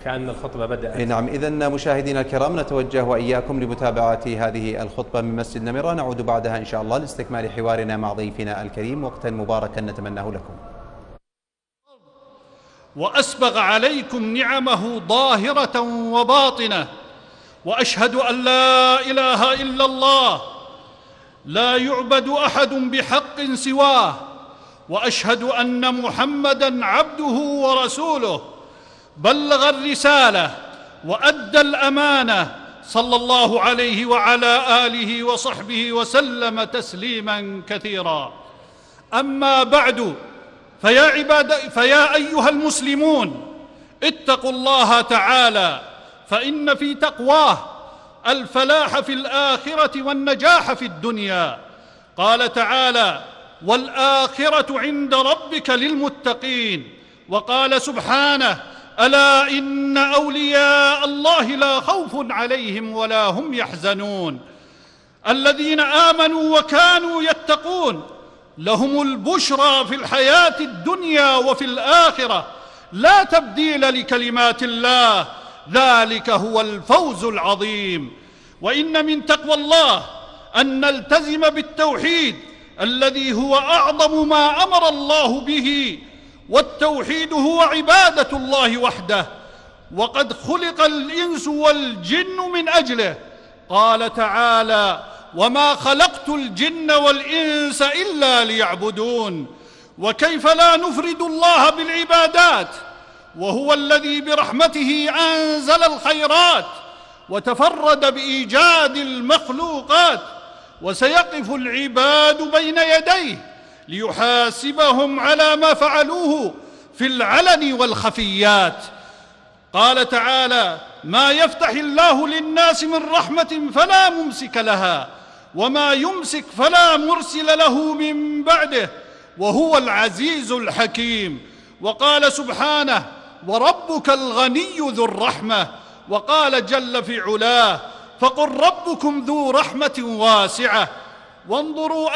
كأن الخطبة بدأت. نعم، إذن مشاهدينا الكرام نتوجه وإياكم لمتابعة هذه الخطبة من مسجد نمرة، نعود بعدها إن شاء الله لاستكمال حوارنا مع ضيفنا الكريم. وقتا مباركا نتمناه لكم. وأسبغ عليكم نعمه ظاهرة وباطنة، وأشهد أن لا إله إلا الله لا يعبد أحد بحق سواه، وأشهد أن محمدًا عبده ورسوله، بلغ الرسالة وأدى الأمانة، صلى الله عليه وعلى آله وصحبه وسلم تسليماً كثيراً. أما بعد، فيا أيها المسلمون، اتقوا الله تعالى، فإن في تقواه الفلاح في الآخرة والنجاح في الدنيا. قال تعالى: والآخرة عند ربك للمتقين. وقال سبحانه: ألا إن أولياء الله لا خوف عليهم ولا هم يحزنون. الذين آمنوا وكانوا يتقون لهم البشرى في الحياة الدنيا وفي الآخرة، لا تبديل لكلمات الله، ذلك هو الفوز العظيم. وإن من تقوى الله أن نلتزم بالتوحيد الذي هو أعظم ما أمر الله به، والتوحيد هو عبادة الله وحده، وقد خلق الإنس والجن من أجله. قال تعالى: وما خلقت الجن والإنس إلا ليعبدون. وكيف لا نفرد الله بالعبادات وهو الذي برحمته أنزل الخيرات وتفرد بإيجاد المخلوقات، وسيقف العباد بين يديه ليحاسبهم على ما فعلوه في العلن والخفيات. قال تعالى: ما يفتح الله للناس من رحمة فلا ممسك لها، وما يمسك فلا مرسل له من بعده، وهو العزيز الحكيم. وقال سبحانه: وربك الغني ذو الرحمة. وقال جل في علاه: فقل ربكم ذو رحمة واسعة. وانظروا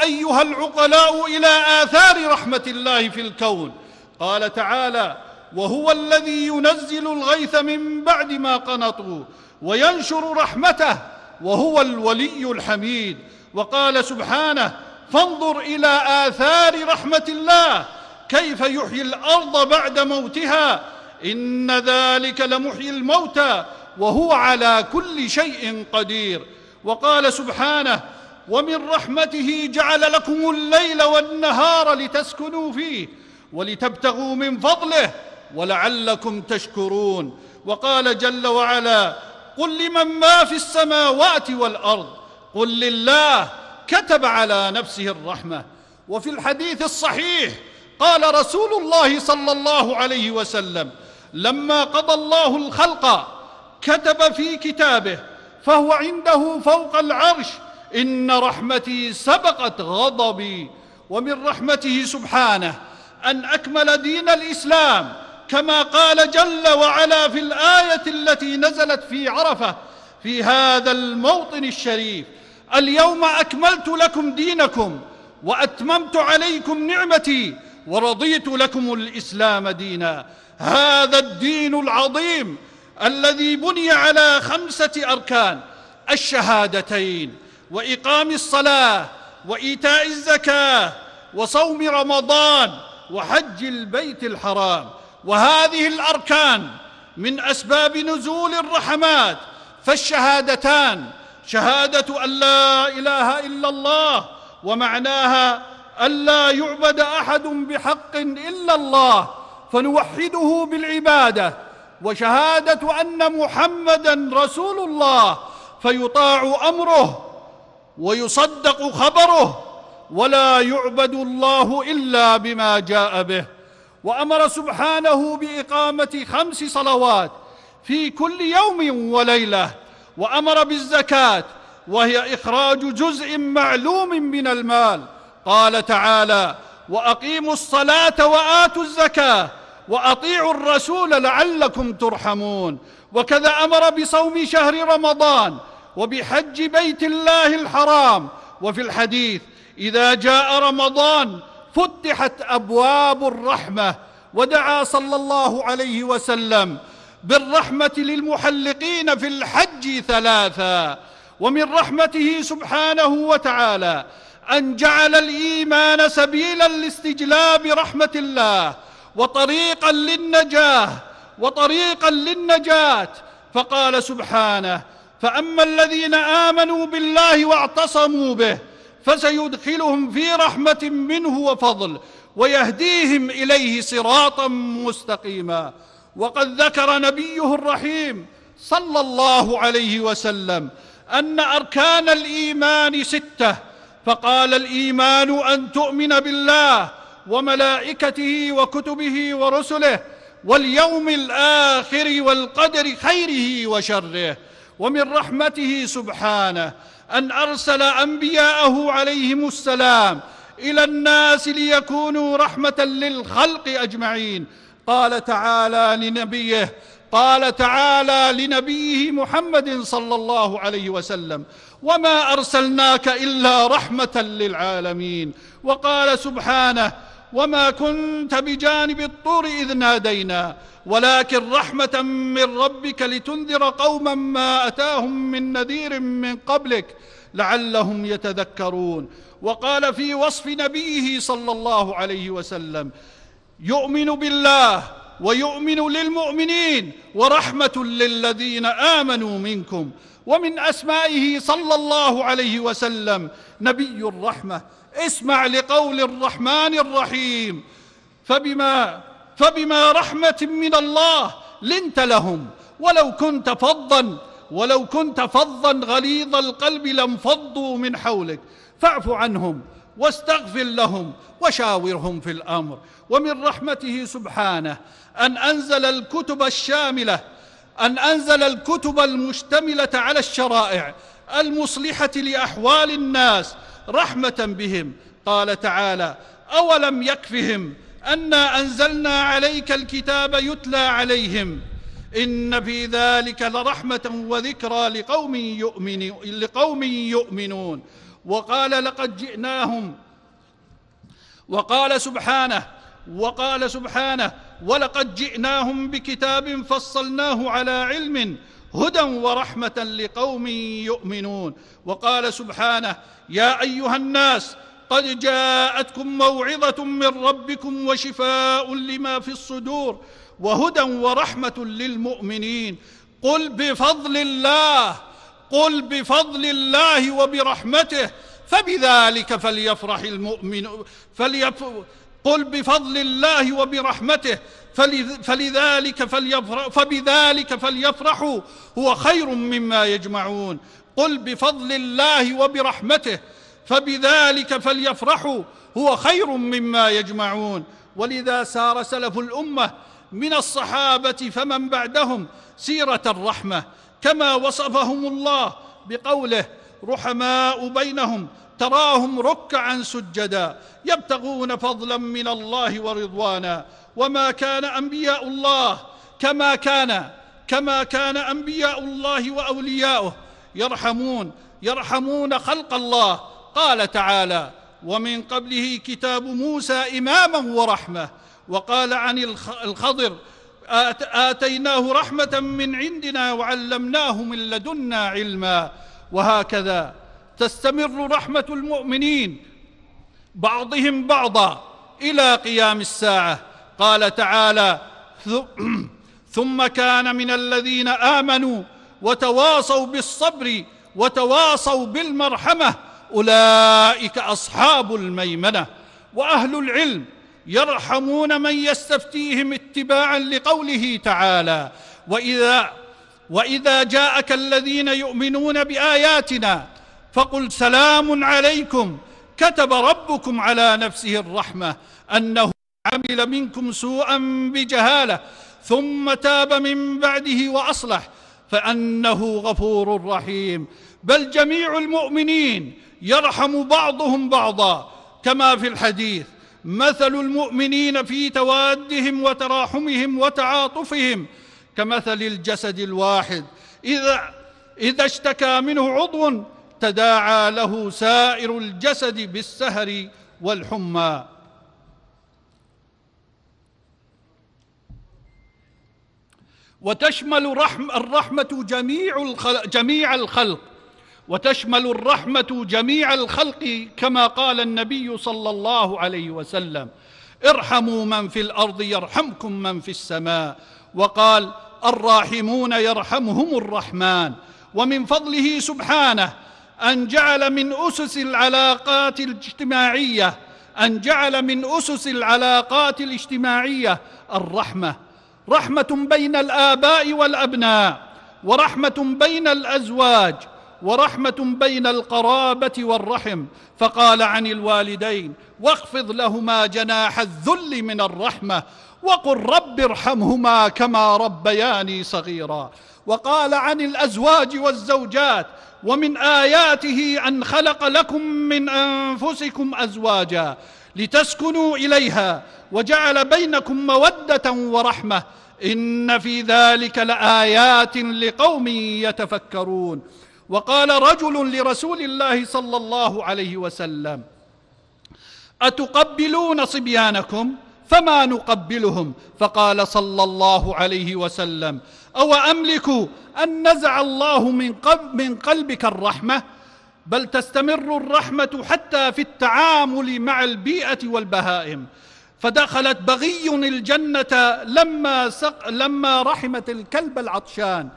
أيها العقلاء إلى آثار رحمة الله في الكون. قال تعالى: وهو الذي ينزل الغيث من بعد ما قنطوا وينشر رحمته وهو الولي الحميد. وقال سبحانه: فانظر إلى آثار رحمة الله كيف يحيي الأرض بعد موتها، إن ذلك لمحيي الموتى وهو على كل شيء قدير. وقال سبحانه: ومن رحمته جعل لكم الليل والنهار لتسكنوا فيه ولتبتغوا من فضله ولعلكم تشكرون. وقال جل وعلا: قل لمن ما في السماوات والأرض قل لله كتب على نفسه الرحمة. وفي الحديث الصحيح قال رسول الله صلى الله عليه وسلم: لما قضى الله الخلق كتب في كتابه فهو عنده فوق العرش: إن رحمتي سبقت غضبي. ومن رحمته سبحانه أن أكمل دين الإسلام، كما قال جل وعلا في الآية التي نزلت في عرفة في هذا الموطن الشريف: اليوم أكملت لكم دينكم وأتممت عليكم نعمتي ورضيت لكم الإسلام دينا. هذا الدين العظيم الذي بني على 5 أركان: الشهادتين، وإقام الصلاة، وإيتاء الزكاة، وصوم رمضان، وحج البيت الحرام. وهذه الأركان من أسباب نزول الرحمات. فالشهادتان: شهادة أن لا إله إلا الله، ومعناها أن لا يعبد أحد بحق إلا الله فنوحده بالعبادة، وشهادة أن محمدًا رسول الله فيطاع أمره ويصدق خبره، ولا يعبد الله إلا بما جاء به. وأمر سبحانه بإقامة 5 صلوات في كل يوم وليلة. وأمر بالزكاة، وهي إخراج جزء معلوم من المال. قال تعالى: وأقيموا الصلاة وآتوا الزكاة وأطيعوا الرسول لعلكم ترحمون. وكذا أمر بصوم شهر رمضان وبحج بيت الله الحرام. وفي الحديث: إذا جاء رمضان فتحت أبواب الرحمة ودعا صلى الله عليه وسلم بالرحمة للمحلقين في الحج 3. ومن رحمته سبحانه وتعالى أن جعل الإيمان سبيلا لاستجلاب رحمة الله وطريقا للنجاة فقال سبحانه: فأما الذين آمنوا بالله واعتصموا به فسيدخلهم في رحمة منه وفضل ويهديهم إليه صراطا مستقيما. وقد ذكر نبيه الرحيم صلى الله عليه وسلم أن أركان الإيمان 6، فقال: الإيمان أن تؤمن بالله وملائكته وكتبه ورسله واليوم الآخر والقدر خيره وشره. ومن رحمته سبحانه أن أرسل أنبياءه عليهم السلام إلى الناس ليكونوا رحمة للخلق أجمعين. قال تعالى لنبيه محمد صلى الله عليه وسلم: وما أرسلناك إلا رحمة للعالمين. وقال سبحانه: وما كنت بجانب الطور إذ نادينا ولكن رحمة من ربك لتنذر قوما ما أتاهم من نذير من قبلك لعلهم يتذكرون. وقال في وصف نبيه صلى الله عليه وسلم: يؤمن بالله ويؤمن للمؤمنين ورحمة للذين آمنوا منكم. ومن أسمائه صلى الله عليه وسلم نبي الرحمة. اسمع لقول الرحمن الرحيم: فبما رحمة من الله لنت لهم ولو كنت فظا غليظ القلب لانفضوا من حولك فاعف عنهم واستغفر لهم وشاورهم في الأمر. ومن رحمته سبحانه أن أنزل الكتب المشتملة على الشرائع المصلحة لأحوال الناس رحمة بهم. قال تعالى: أولم يكفهم أنا أنزلنا عليك الكتاب يتلى عليهم إن في ذلك لرحمة وذكرى لقوم يؤمنون. وقال سبحانه: ولقد جئناهم بكتاب فصلناه على علم هدى ورحمة لقوم يؤمنون. وقال سبحانه: يا أيها الناس قد جاءتكم موعظة من ربكم وشفاء لما في الصدور وهدى ورحمة للمؤمنين. قل بفضل الله وبرحمته فبذلك فليفرح المؤمنون قل بفضل الله وبرحمته فبذلك فليفرحوا هو خير مما يجمعون. قل بفضل الله وبرحمته فبذلك فليفرحوا هو خير مما يجمعون. ولذا سار سلف الأمة من الصحابة فمن بعدهم سيرة الرحمة كما وصفهم الله بقوله: رحماء بينهم تراهم ركعا سجدا يبتغون فضلا من الله ورضوانا. وما كان أنبياء الله كما كان أنبياء الله وأولياؤه يرحمون خلق الله. قال تعالى: ومن قبله كتاب موسى إماما ورحمة. وقال عن الخضر: آتيناه رحمة من عندنا وعلمناه من لدنا علما. وهكذا تستمر رحمة المؤمنين بعضهم بعضا إلى قيام الساعة. قال تعالى: ثم كان من الذين آمنوا وتواصوا بالصبر وتواصوا بالمرحمة أولئك أصحاب الميمنة. وأهل العلم يرحمون من يستفتيهم اتباعا لقوله تعالى: وإذا جاءك الذين يؤمنون بآياتنا فقل سلام عليكم كتب ربكم على نفسه الرحمة أنه عمل منكم سوءا بجهالة ثم تاب من بعده وأصلح فأنه غفور رحيم. بل جميع المؤمنين يرحم بعضهم بعضا كما في الحديث: مثل المؤمنين في توادهم وتراحمهم وتعاطفهم كمثل الجسد الواحد إذا اشتكى منه عضو تداعى له سائر الجسد بالسهر والحمى. وتشمل الرحمة جميع الخلق، وتشمل الرحمة جميع الخلق، كما قال النبي صلى الله عليه وسلم: ارحموا من في الأرض يرحمكم من في السماء. وقال: الراحمون يرحمهم الرحمن. ومن فضله سبحانه أن جعل من أسس العلاقات الاجتماعية الرحمة، رحمة بين الآباء والأبناء، ورحمة بين الأزواج، ورحمة بين القرابة والرحم. فقال عن الوالدين: واخفض لهما جناح الذل من الرحمة وقل رب ارحمهما كما ربياني صغيرا. وقال عن الأزواج والزوجات: ومن آياته أن خلق لكم من أنفسكم أزواجا لتسكنوا إليها وجعل بينكم مودة ورحمة إن في ذلك لآيات لقوم يتفكرون. وقال رجل لرسول الله صلى الله عليه وسلم: أتقبلون صبيانكم؟ فما نقبلهم. فقال صلى الله عليه وسلم: أو أملك أن نزع الله من قلبك الرحمة؟ بل تستمر الرحمة حتى في التعامل مع البيئة والبهائم. فدخلت بغي الجنة لما رحمت الكلب العطشان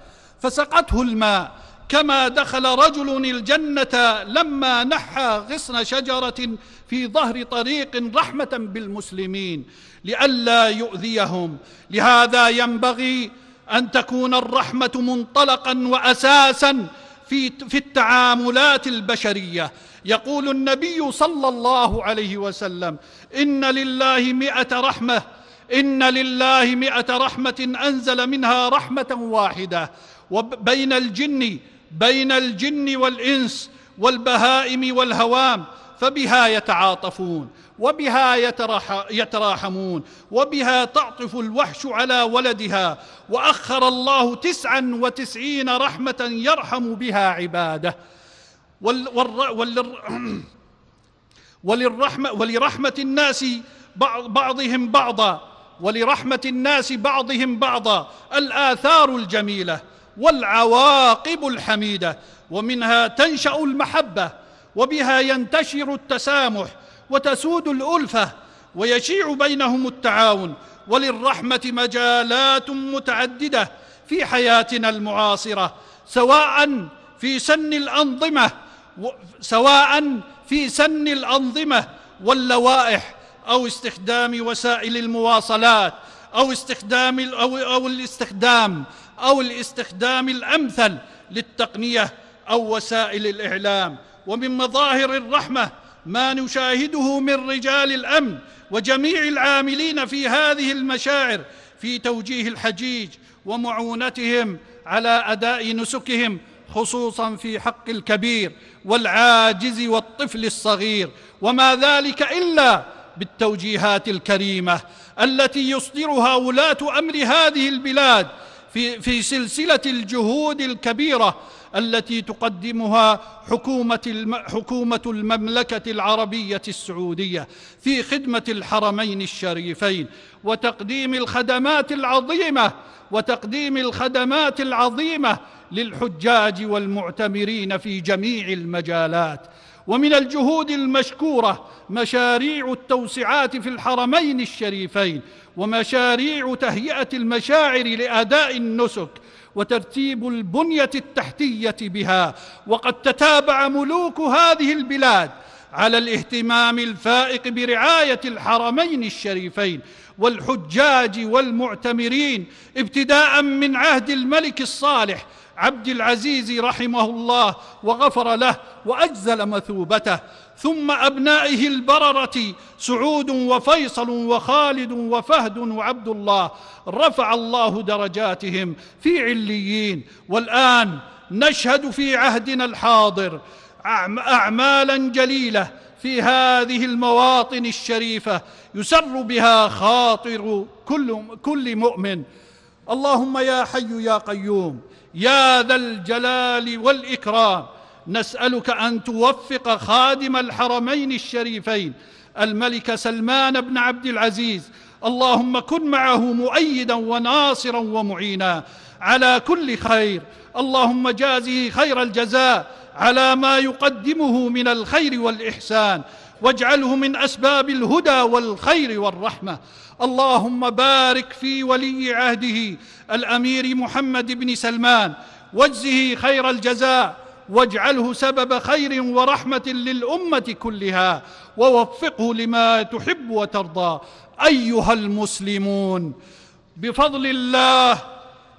فسقته الماء، كما دخل رجل الجنة لما نحى غصن شجرة في ظهر طريق رحمة بالمسلمين لئلا يؤذيهم. لهذا ينبغي أن تكون الرحمة منطلقا وأساسا في التعاملات البشرية. يقول النبي صلى الله عليه وسلم: إن لله 100 رحمة أنزل منها رحمة واحدة بين الجن والإنس والبهائم والهوام، فبها يتعاطفون، وبها يتراحمون، وبها تعطف الوحش على ولدها. وأخر الله 99 رحمة يرحم بها عباده. ولرحمة الناس بعضهم بعضا الآثار الجميلة والعواقب الحميدة، ومنها تنشأ المحبة، وبها ينتشر التسامح وتسود الألفة ويشيع بينهم التعاون. وللرحمة مجالات متعددة في حياتنا المعاصرة، سواء في سن الأنظمة واللوائح، أو استخدام وسائل المواصلات، أو الاستخدام الأمثل للتقنية أو وسائل الإعلام. ومن مظاهر الرحمة ما نشاهده من رجال الأمن وجميع العاملين في هذه المشاعر في توجيه الحجيج ومعونتهم على أداء نسكهم، خصوصا في حق الكبير والعاجز والطفل الصغير، وما ذلك إلا بالتوجيهات الكريمة التي يصدرها ولاة أمر هذه البلاد في سلسلة الجهود الكبيرة التي تقدمها حكومة المملكة العربية السعودية في خدمة الحرمين الشريفين، وتقديم الخدمات العظيمة للحجاج والمعتمرين في جميع المجالات. ومن الجهود المشكورة مشاريع التوسعات في الحرمين الشريفين، ومشاريع تهيئة المشاعر لأداء النسك، وترتيب البنية التحتية بها. وقد تتابع ملوك هذه البلاد على الاهتمام الفائق برعاية الحرمين الشريفين والحجاج والمعتمرين، ابتداء من عهد الملك الصالح عبد العزيز رحمه الله وغفر له وأجزل مثوبته، ثم أبنائه البررة سعود وفيصل وخالد وفهد وعبد الله رفع الله درجاتهم في عليين. والآن نشهد في عهدنا الحاضر أعمالا جليلة في هذه المواطن الشريفة يسر بها خاطر كل مؤمن. اللهم يا حي يا قيوم يا ذا الجلال والإكرام، نسألك أن توفق خادم الحرمين الشريفين الملك سلمان بن عبد العزيز اللهم كن معه مؤيدا وناصرا ومعينا على كل خير. اللهم جازه خير الجزاء على ما يقدمه من الخير والإحسان، واجعله من أسباب الهدى والخير والرحمة. اللهم بارك في ولي عهده الأمير محمد بن سلمان، واجزه خير الجزاء، واجعله سبب خير ورحمة للأمة كلها، ووفقه لما تحب وترضى. أيها المسلمون بفضل الله،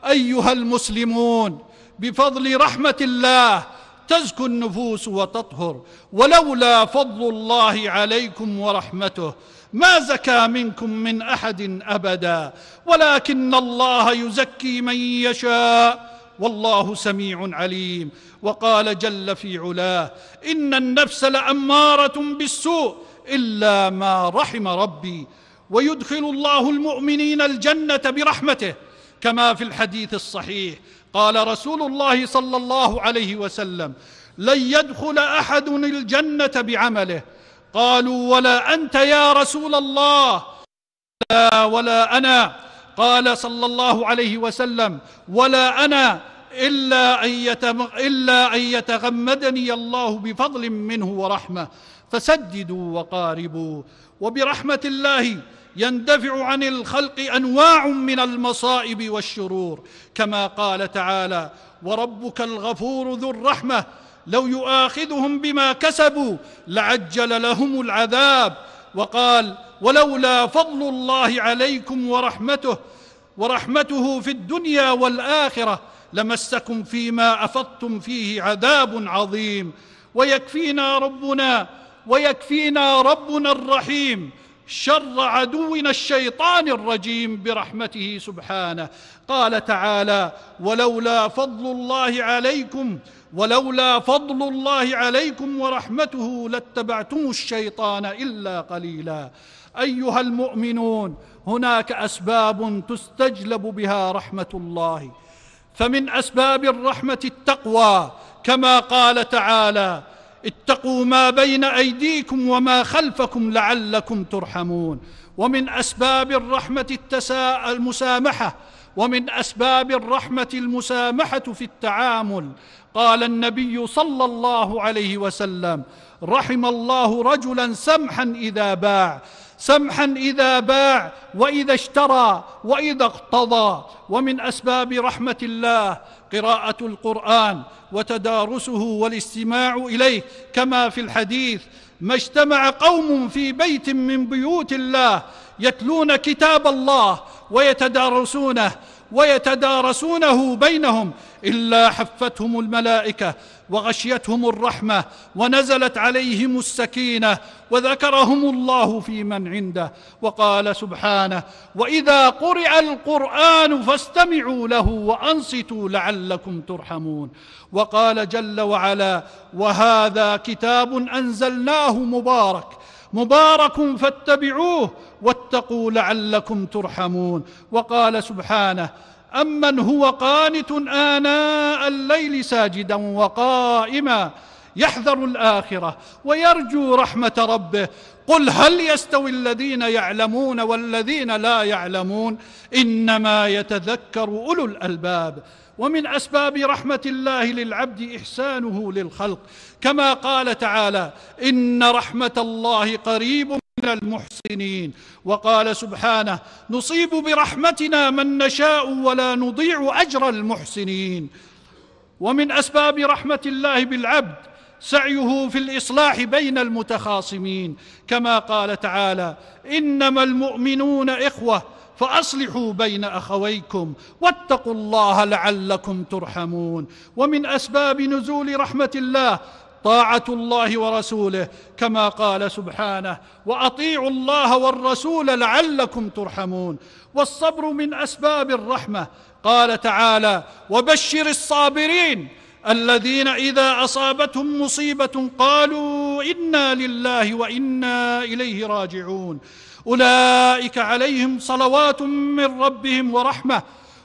أيها المسلمون بفضل رحمة الله تزكو النفوس وتطهر، ولولا فضل الله عليكم ورحمته ما زكى منكم من أحد أبدا، ولكن الله يزكي من يشاء والله سميع عليم. وقال جل في علاه: إن النفس لأمارة بالسوء إلا ما رحم ربي. ويدخل الله المؤمنين الجنة برحمته، كما في الحديث الصحيح قال رسول الله صلى الله عليه وسلم: لن يدخل أحد الجنة بعمله. قالوا: ولا أنت يا رسول الله؟ لا ولا أنا. قال صلى الله عليه وسلم: ولا أنا إلا أن يتغمدني الله بفضل منه ورحمة، فسددوا وقاربوا. وبرحمة الله يندفع عن الخلق أنواع من المصائب والشرور، كما قال تعالى: وربك الغفور ذو الرحمة لو يؤاخذهم بما كسبوا لعجل لهم العذاب. وقال: ولولا فضل الله عليكم ورحمته في الدنيا والآخرة لمسكم فيما أفضتم فيه عذاب عظيم. ويكفينا ربنا الرحيم شر عدونا الشيطان الرجيم برحمته سبحانه. قال تعالى: ولولا فضل الله عليكم ورحمته لاتبعتم الشيطان إلا قليلا. أيها المؤمنون، هناك أسباب تستجلب بها رحمة الله، فمن أسباب الرحمة التقوى، كما قال تعالى: اتقوا ما بين أيديكم وما خلفكم لعلكم ترحمون. ومن أسباب الرحمة المسامحة، ومن أسباب الرحمة المسامحة في التعامل. قال النبي صلى الله عليه وسلم: رحم الله رجلا سمحا إذا باع وإذا اشترى وإذا اقتضى. ومن أسباب رحمة الله قراءة القرآن وتدارسه والاستماع إليه، كما في الحديث: ما اجتمع قوم في بيت من بيوت الله يتلون كتاب الله ويتدارسونه بينهم إلا حفتهم الملائكة وغشيتهم الرحمة ونزلت عليهم السكينة وذكرهم الله في من عنده. وقال سبحانه: وإذا قرئ القرآن فاستمعوا له وأنصتوا لعلكم ترحمون. وقال جل وعلا: وهذا كتاب أنزلناه مبارك فاتبعوه واتقوا لعلكم ترحمون. وقال سبحانه: أمن هو قانت آناء الليل ساجدا وقائما يحذر الآخرة ويرجو رحمة ربه قل هل يستوي الذين يعلمون والذين لا يعلمون إنما يتذكر أولو الألباب. ومن أسباب رحمة الله للعبد إحسانه للخلق، كما قال تعالى: إن رحمة الله قريب من المحسنين. وقال سبحانه: نصيب برحمتنا من نشاء ولا نضيع أجر المحسنين. ومن أسباب رحمة الله بالعبد سعيه في الإصلاح بين المتخاصمين، كما قال تعالى: إنما المؤمنون إخوة فأصلحوا بين أخويكم واتقوا الله لعلكم ترحمون. ومن أسباب نزول رحمة الله طاعة الله ورسوله، كما قال سبحانه: وأطيعوا الله والرسول لعلكم ترحمون. والصبر من أسباب الرحمة، قال تعالى: وبشر الصابرين الذين إذا أصابتهم مصيبة قالوا إنا لله وإنا إليه راجعون أولئك عليهم صلوات من ربهم ورحمة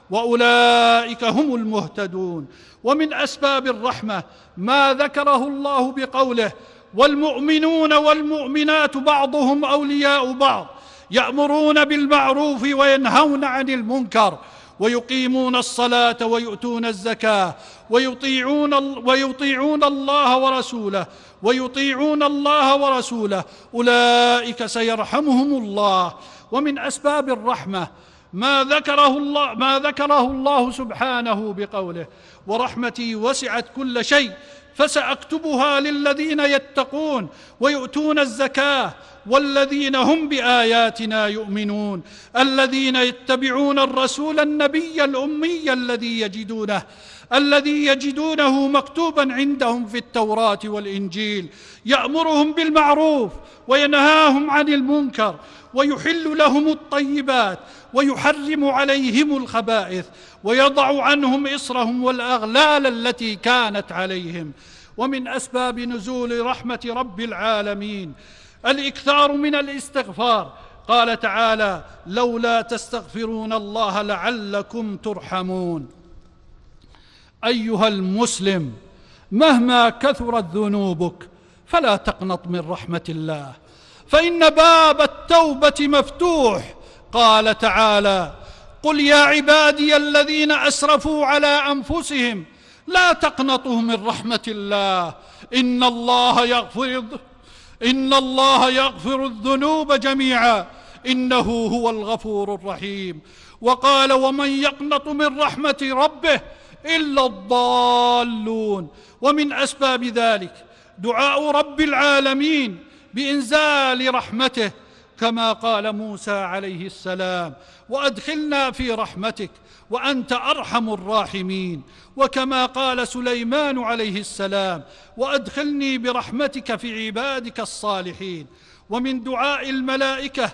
وأولئك هم المهتدون. ومن أسباب الرحمة ما ذكره الله بقوله: والمؤمنون والمؤمنات بعضهم أولياء بعض يأمرون بالمعروف وينهون عن المنكر ويقيمون الصلاة ويؤتون الزكاة ويطيعون الله ورسوله أولئك سيرحمهم الله. ومن أسباب الرحمة ما ذكره الله سبحانه بقوله: ورحمتي وسعت كل شيء فسأكتبها للذين يتقون ويؤتون الزكاة والذين هم بآياتنا يؤمنون الذين يتبعون الرسول النبي الأمي الذي يجدونه مكتوبا عندهم في التوراة والإنجيل يأمرهم بالمعروف وينهاهم عن المنكر ويحل لهم الطيبات ويحرم عليهم الخبائث ويضع عنهم إصرهم والأغلال التي كانت عليهم. ومن أسباب نزول رحمة رب العالمين الإكثار من الاستغفار. قال تعالى: لولا تستغفرون الله لعلكم ترحمون. أيها المسلم، مهما كثرت ذنوبك فلا تقنط من رحمة الله، فإن باب التوبة مفتوح. قال تعالى: قل يا عبادي الذين أسرفوا على أنفسهم لا تقنطوا من رحمة الله إن الله يغفر الذنوب جميعا إنه هو الغفور الرحيم. وقال: ومن يقنط من رحمة ربه إلا الضالون. ومن أسباب ذلك دعاء رب العالمين بإنزال رحمته، كما قال موسى عليه السلام: وأدخلنا في رحمتك وأنت أرحم الراحمين. وكما قال سليمان عليه السلام: وأدخلني برحمتك في عبادك الصالحين. ومن دعاء الملائكة: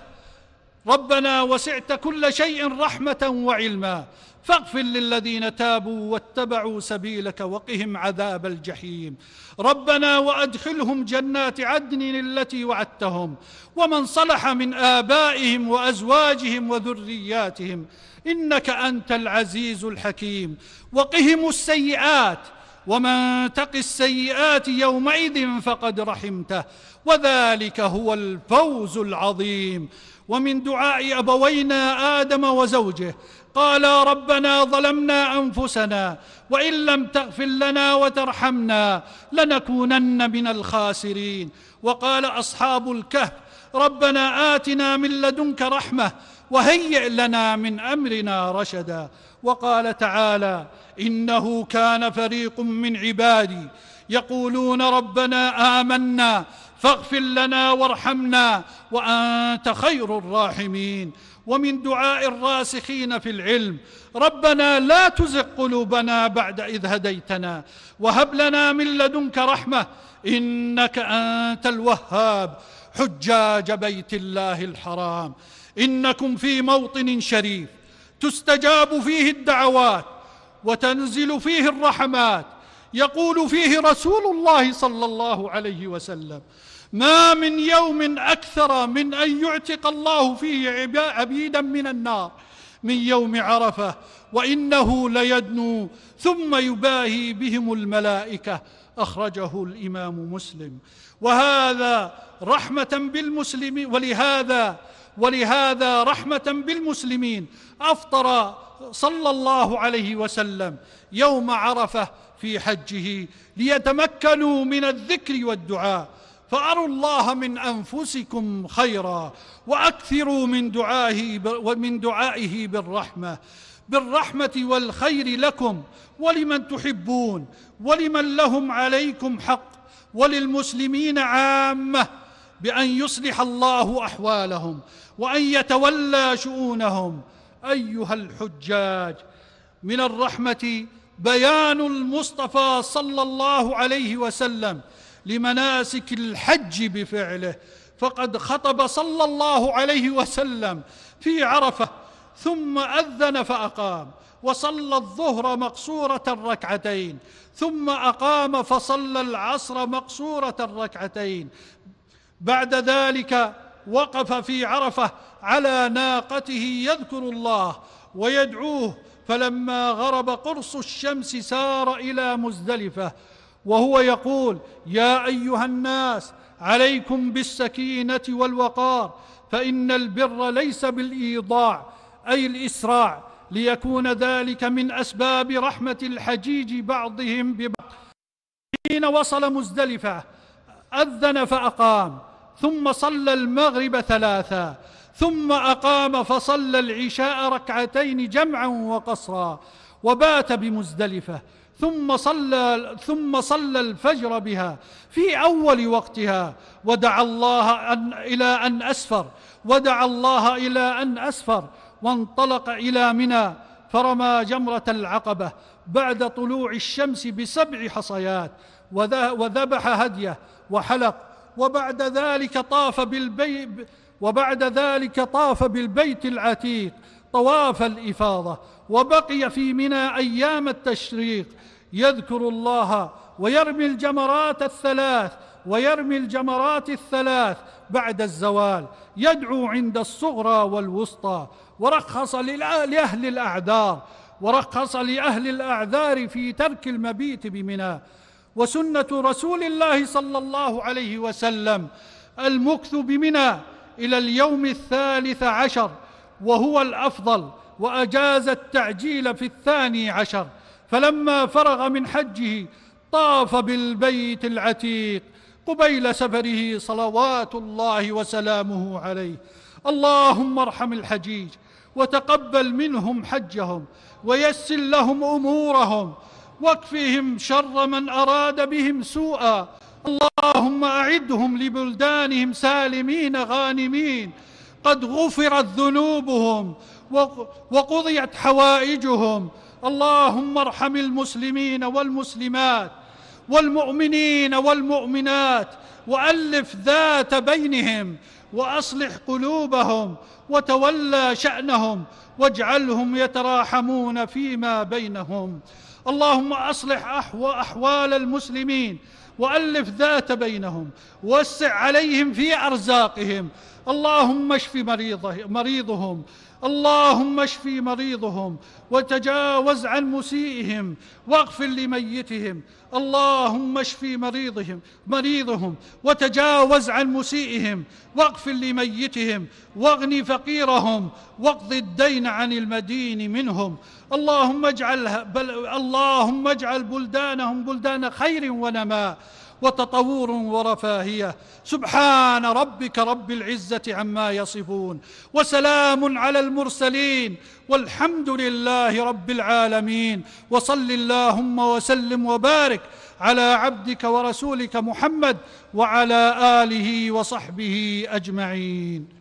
ربنا وسعت كل شيء رحمة وعلما فاغفر للذين تابوا واتبعوا سبيلك وقهم عذاب الجحيم. ربنا وأدخلهم جنات عدن التي وعدتهم ومن صلح من آبائهم وأزواجهم وذرياتهم إنك أنت العزيز الحكيم. وقهم السيئات ومن تق السيئات يومئذ فقد رحمته وذلك هو الفوز العظيم. ومن دعاء أبوينا آدم وزوجه: قالا ربنا ظلمنا أنفسنا وإن لم تغفر لنا وترحمنا لنكونن من الخاسرين. وقال أصحاب الكهف: ربنا آتنا من لدنك رحمة وهيئ لنا من أمرنا رشدا. وقال تعالى: إنه كان فريق من عبادي يقولون ربنا آمنا فاغفر لنا وارحمنا وأنت خير الراحمين. ومن دعاء الراسخين في العلم: ربنا لا تزغ قلوبنا بعد إذ هديتنا وهب لنا من لدنك رحمة إنك أنت الوهاب. حجاج بيت الله الحرام، إنكم في موطن شريف تستجاب فيه الدعوات وتنزل فيه الرحمات. يقول فيه رسول الله صلى الله عليه وسلم: ما من يوم أكثر من أن يعتق الله فيه عبيدا من النار من يوم عرفة وإنه ليدنو ثم يباهي بهم الملائكة. أخرجه الإمام مسلم. ولهذا رحمة بالمسلمين أفطر صلى الله عليه وسلم يوم عرفة في حجه ليتمكنوا من الذكر والدعاء. فأروا الله من أنفسكم خيرا وأكثروا من دعائه بالرحمة والخير لكم ولمن تحبون ولمن لهم عليكم حق وللمسلمين عامة، بأن يصلح الله أحوالهم وأن يتولى شؤونهم. أيها الحجاج، من الرحمة بيان المصطفى صلى الله عليه وسلم لمناسك الحج بفعله، فقد خطب صلى الله عليه وسلم في عرفة ثم أذن فأقام وصلى الظهر مقصورة ركعتين ثم أقام فصلى العصر مقصورة ركعتين. بعد ذلك وقف في عرفة على ناقته يذكر الله ويدعوه، فلما غرب قرص الشمس سار إلى مزدلفة وهو يقول: يا أيها الناس عليكم بالسكينة والوقار فإن البر ليس بالإيضاع أي الإسراع، ليكون ذلك من أسباب رحمة الحجيج بعضهم ببعض. حين وصل مزدلفة أذن فأقام، ثم صلى المغرب 3، ثم أقام فصلى العشاء 2 جمعا وقصرا، وبات بمزدلفة، ثم صلى الفجر بها في أول وقتها، ودعا الله إلى أن أسفر، وانطلق إلى منى، فرمى جمرة العقبة بعد طلوع الشمس ب7 حصيات، وذبح هديه وحلق، وبعد ذلك طاف بالبيت العتيق طواف الإفاضة، وبقي في منى أيام التشريق يذكر الله ويرمي الجمرات الثلاث بعد الزوال، يدعو عند الصغرى والوسطى، ورخص لأهل الأعذار في ترك المبيت بمنى. وسنة رسول الله صلى الله عليه وسلم المكث بمنى إلى اليوم 13 وهو الأفضل، وأجاز التعجيل في 12، فلما فرغ من حجه طاف بالبيت العتيق قبيل سفره صلوات الله وسلامه عليه. اللهم ارحم الحجيج وتقبل منهم حجهم، ويسر لهم أمورهم، واكفهم شر من أراد بهم سوءا. اللهم أعدهم لبلدانهم سالمين غانمين، قد غفرت ذنوبهم وقضيت حوائجهم. اللهم ارحم المسلمين والمسلمات والمؤمنين والمؤمنات، وألف ذات بينهم، وأصلح قلوبهم، وتولى شأنهم، واجعلهم يتراحمون فيما بينهم. اللهم أصلح أحوال المسلمين، وألف ذات بينهم، ووسع عليهم في أرزاقهم. اللهم اشف مريضهم، وتجاوز عن مسيئهم، واغفر لميتهم. اللهم اشف مريضهم وتجاوز عن مسيئهم، واغفر لميتهم، واغن فقيرهم، واقض الدين عن المدين منهم. اللهم اجعل بلدانهم بلدان خير ونماء وتطور ورفاهية. سبحان ربك رب العزة عما يصفون، وسلام على المرسلين، والحمد لله رب العالمين. وصل اللهم وسلم وبارك على عبدك ورسولك محمد وعلى آله وصحبه أجمعين.